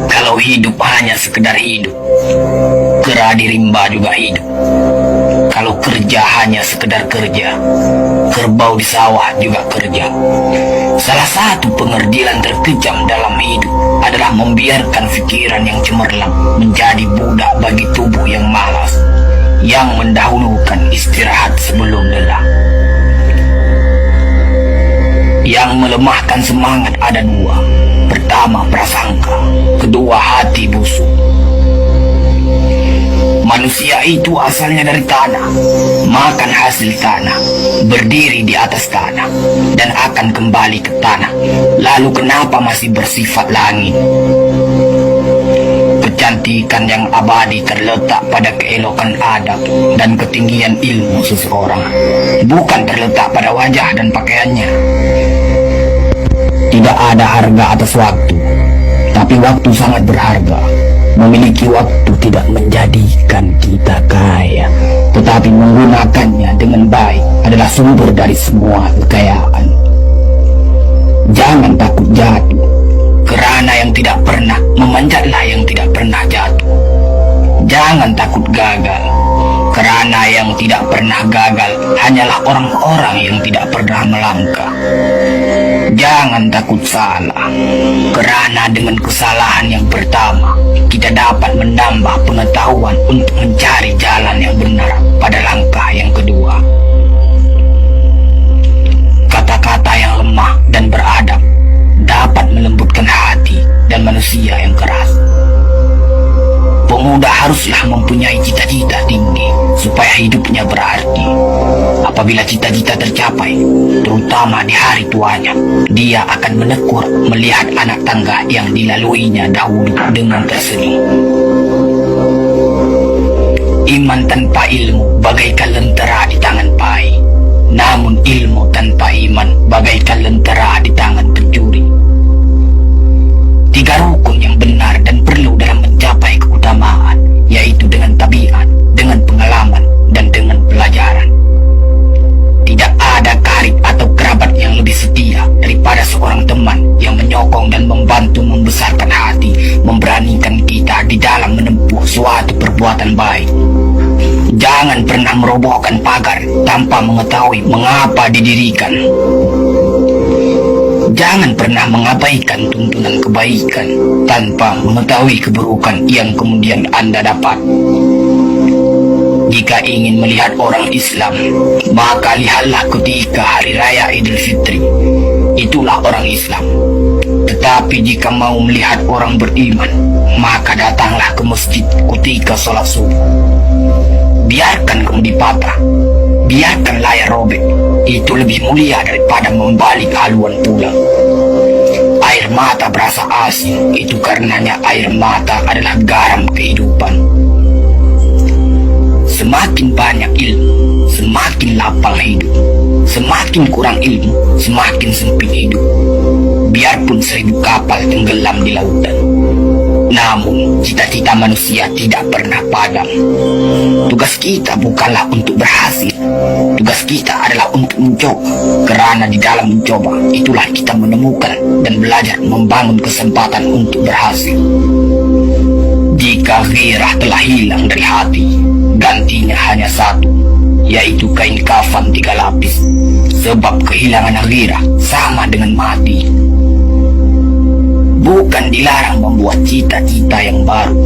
kalau hidup hanya sekedar hidup, kera di rimba juga hidup. Kalau kerja hanya sekedar kerja, kerbau di sawah juga kerja. Salah satu pengerdilan terkejam dalam hidup adalah membiarkan pikiran yang cemerlang menjadi budak bagi tubuh yang malas, yang mendahulukan istirahat sebelum lelah. Yang melemahkan semangat ada dua. Pertama, prasangka. Kedua, hati busuk. Manusia itu asalnya dari tanah, makan hasil tanah, berdiri di atas tanah, dan akan kembali ke tanah. Lalu kenapa masih bersifat langit? Kecantikan yang abadi terletak pada keelokan adab dan ketinggian ilmu seseorang, bukan terletak pada wajah dan pakaiannya. Tidak ada harga atas waktu, tapi waktu sangat berharga. Memiliki waktu tidak menjadikan kita kaya, tetapi menggunakannya dengan baik adalah sumber dari semua kekayaan. Jangan takut jatuh, kerana yang tidak pernah memanjatlah yang tidak pernah jatuh. Jangan takut gagal, kerana yang tidak pernah gagal hanyalah orang-orang yang tidak pernah melangkah. Jangan takut salah, kerana dengan kesalahan yang pertama kita dapat menambah pengetahuan untuk mencari jalan yang benar pada langkah yang kedua. Kata-kata yang lemah dan beradab dapat melembutkan hati dan manusia yang keras. Pemuda haruslah mempunyai cita-cita tinggi supaya hidupnya berarti. Apabila cita-cita tercapai, terutama di hari tuanya, dia akan menekur melihat anak tangga yang dilaluinya dahulu dengan tersenyum. Iman tanpa ilmu bagaikan lentera di tangan pai, namun ilmu tanpa iman bagaikan lentera di tangan pencuri. Tiga rukun yang benar dan perlu dalam mencapai keutamaan, yaitu dengan tabiat, dengan pengalaman, dan dengan pelajaran. Tidak ada karib atau kerabat yang lebih setia daripada seorang teman yang menyokong dan membantu membesarkan hati, memberanikan kita di dalam menempuh suatu perbuatan baik. Jangan pernah merobohkan pagar tanpa mengetahui mengapa didirikan. Jangan pernah mengabaikan tuntunan kebaikan tanpa mengetahui keburukan yang kemudian Anda dapat. Jika ingin melihat orang Islam, maka lihatlah ketika hari raya Idul Fitri. Itulah orang Islam. Tetapi jika mau melihat orang beriman, maka datanglah ke masjid ketika sholat subuh. Biarkan kemudi patah, biarkan layar robek, itu lebih mulia daripada membalik haluan pulang. Air mata berasa asin, itu karenanya air mata adalah garam kehidupan. Semakin banyak ilmu, semakin lapang hidup. Semakin kurang ilmu, semakin sempit hidup. Biarpun 1000 kapal tenggelam di lautan, namun cita-cita manusia tidak pernah padam. Tugas kita bukanlah untuk berhasil, tugas kita adalah untuk mencoba, kerana di dalam mencoba itulah kita menemukan dan belajar membangun kesempatan untuk berhasil. Jika gairah telah hilang dari hati, gantinya hanya satu, yaitu kain kafan 3 lapis. Sebab kehilangan gairah sama dengan mati. Bukan dilarang membuat cita-cita yang baru,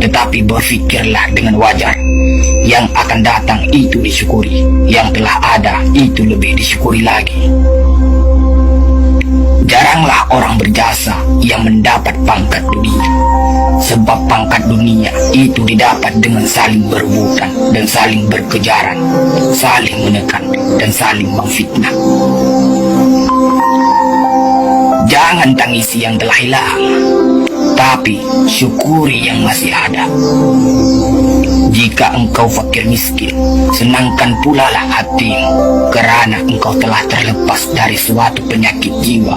tetapi berfikirlah dengan wajar. Yang akan datang itu disyukuri, yang telah ada itu lebih disyukuri lagi. Jaranglah orang berjasa yang mendapat pangkat dunia, sebab pangkat dunia itu didapat dengan saling berebutan dan saling berkejaran, saling menekan dan saling memfitnah. Jangan tangisi yang telah hilang, tapi syukuri yang masih ada. Jika engkau fakir miskin, senangkan pula lah hatimu, kerana engkau telah terlepas dari suatu penyakit jiwa,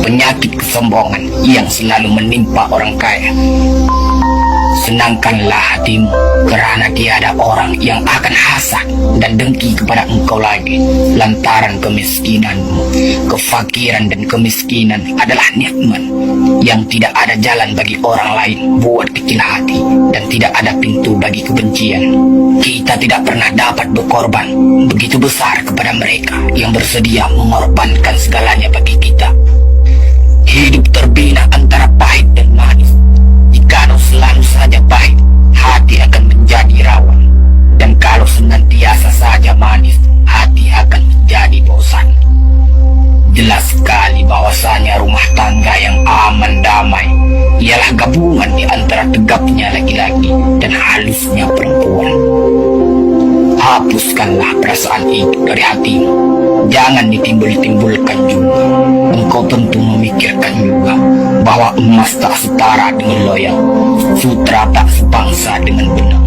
penyakit kesombongan yang selalu menimpa orang kaya. Senangkanlah hatimu, karena tiada orang yang akan hasad dan dengki kepada engkau lagi. Lantaran kemiskinanmu, kefakiran dan kemiskinan adalah nikmat yang tidak ada jalan bagi orang lain. Buat kecil hati dan tidak ada pintu bagi kebencian. Kita tidak pernah dapat berkorban begitu besar kepada mereka yang bersedia mengorbankan segalanya bagi kita. Hidup terbina antara pahit dan manis. Kalau selalu saja pahit, hati akan menjadi rawan. Dan kalau senantiasa saja manis, hati akan menjadi bosan. Jelas sekali bahwasanya rumah tangga yang aman damai ialah gabungan di antara tegapnya laki-laki dan halusnya perempuan. Hapuskanlah perasaan itu dari hatimu. Jangan ditimbul-timbulkan juga. Engkau tentu memikirkan juga bahwa emas tak setara dengan loyang, sutra tak sebangsa dengan benang.